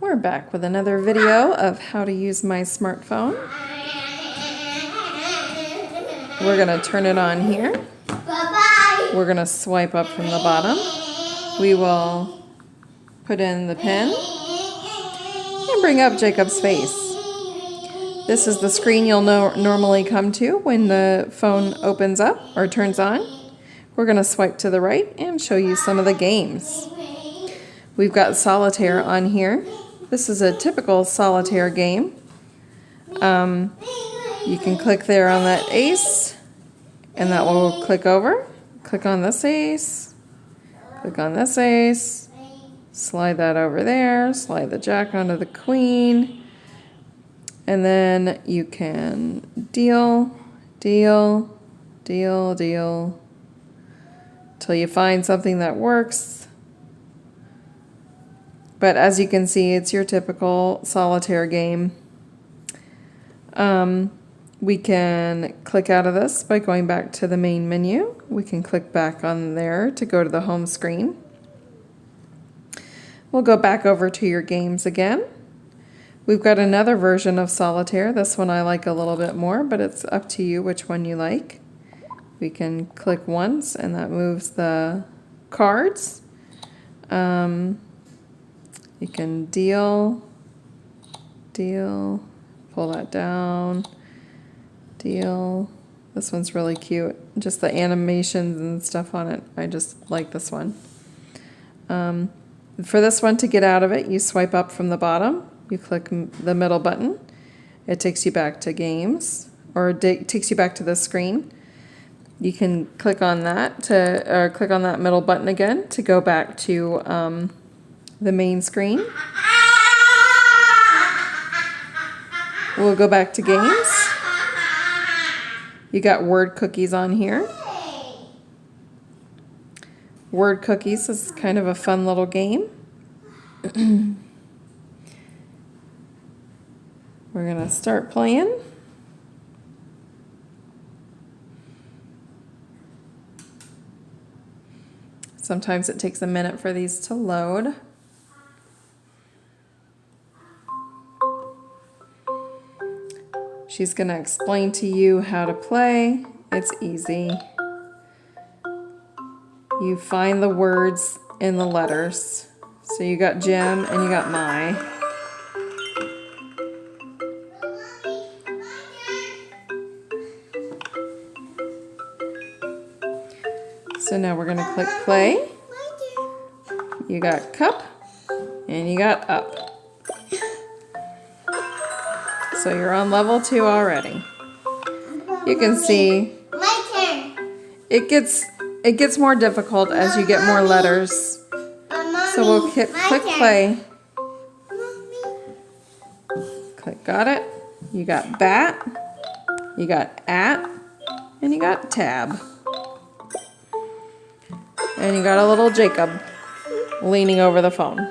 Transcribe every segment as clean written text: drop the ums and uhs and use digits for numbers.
We're back with another video of how to use my smartphone. We're going to turn it on here. We're going to swipe up from the bottom. We will put in the pin and bring up Jacob's face. This is the screen you'll normally come to when the phone opens up or turns on. We're going to swipe to the right and show you some of the games. We've got solitaire on here. This is a typical solitaire game. You can click there on that ace, and that will click over. Click on this ace, click on this ace, slide that over there, slide the jack onto the queen, and then you can deal, deal, deal, deal, till you find something that works. But as you can see, it's your typical solitaire game. We can click out of this by going back to the main menu. We can click back on there to go to the home screen. We'll go back over to your games again. We've got another version of solitaire. This one I like a little bit more, but it's up to you which one you like. We can click once and that moves the cards. You can deal, pull that down, deal. This one's really cute. Just the animations and stuff on it. I just like this one. For this one, to get out of it, you swipe up from the bottom. You click the middle button. It takes you back to games, or takes you back to the screen. You can click on that or click on that middle button again to go back to the main screen. We'll go back to games. You got word cookies on here. Word cookies is kind of a fun little game. We're going to start playing. Sometimes it takes a minute for these to load. She's going to explain to you how to play. It's easy. You find the words in the letters. So you got Jim and you got my. So now we're going to click play. You got cup and you got up. So you're on level 2 already. You can see it gets more difficult as you get more letters. So we'll click play. Click got it. You got bat, you got at, and you got tab. And you got a little Jacob leaning over the phone.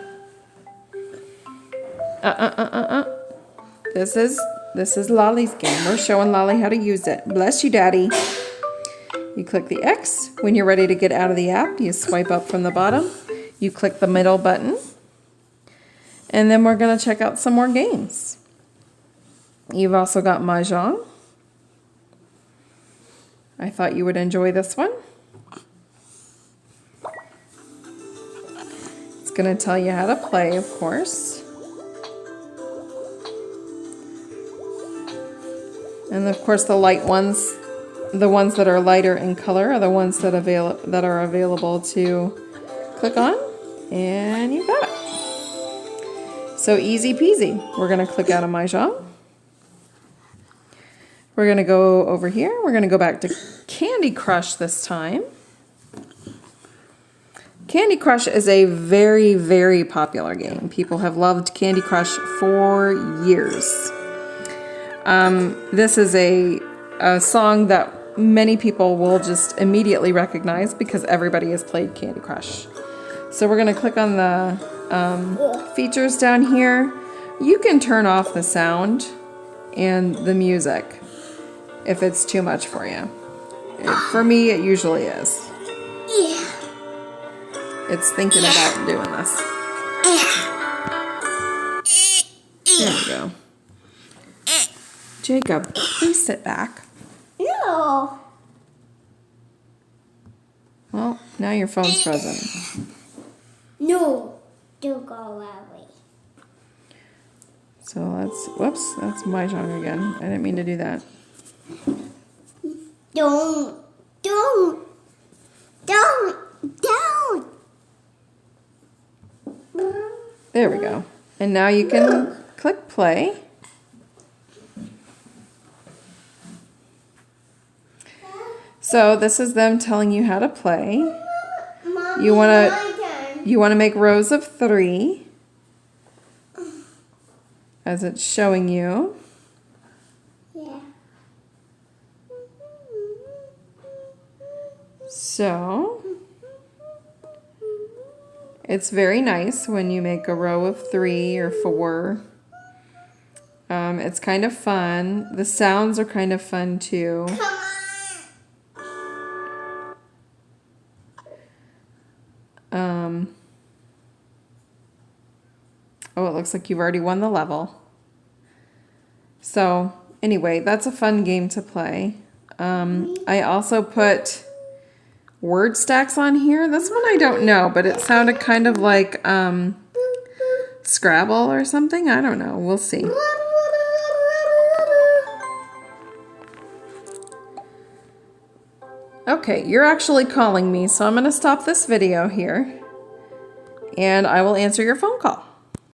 This is Lolly's game. We're showing Lolly how to use it. Bless you, Daddy. You click the X. When you're ready to get out of the app, you swipe up from the bottom. You click the middle button. And then we're going to check out some more games. You've also got Mahjong. I thought you would enjoy this one. It's going to tell you how to play, of course. And of course the light ones, the ones that are lighter in color are the ones that are available to click on, and you got it. So easy peasy. We're going to click out of Mahjong. We're going to go over here. We're going to go back to Candy Crush this time. Candy Crush is a very, very popular game. People have loved Candy Crush for years. This is a song that many people will just immediately recognize because everybody has played Candy Crush. So we're going to click on the features down here. You can turn off the sound and the music if it's too much for you. For me, it usually is. It's thinking about doing this. There we go. Jacob, please sit back. No. Well, now your phone's frozen. No. Don't go away. So whoops, that's my tongue again. I didn't mean to do that. Don't. There we go. And now you can click play. So this is them telling you how to play. Mommy, You want my turn. to make rows of 3 as it's showing you. Yeah. So it's very nice when you make a row of 3 or 4. It's kind of fun. The sounds are kind of fun too. Come on. Oh, it looks like you've already won the level. So anyway, that's a fun game to play. I also put word stacks on here. This one I don't know, but it sounded kind of like Scrabble or something. I don't know. We'll see. Okay, you're actually calling me, so I'm going to stop this video here, and I will answer your phone call.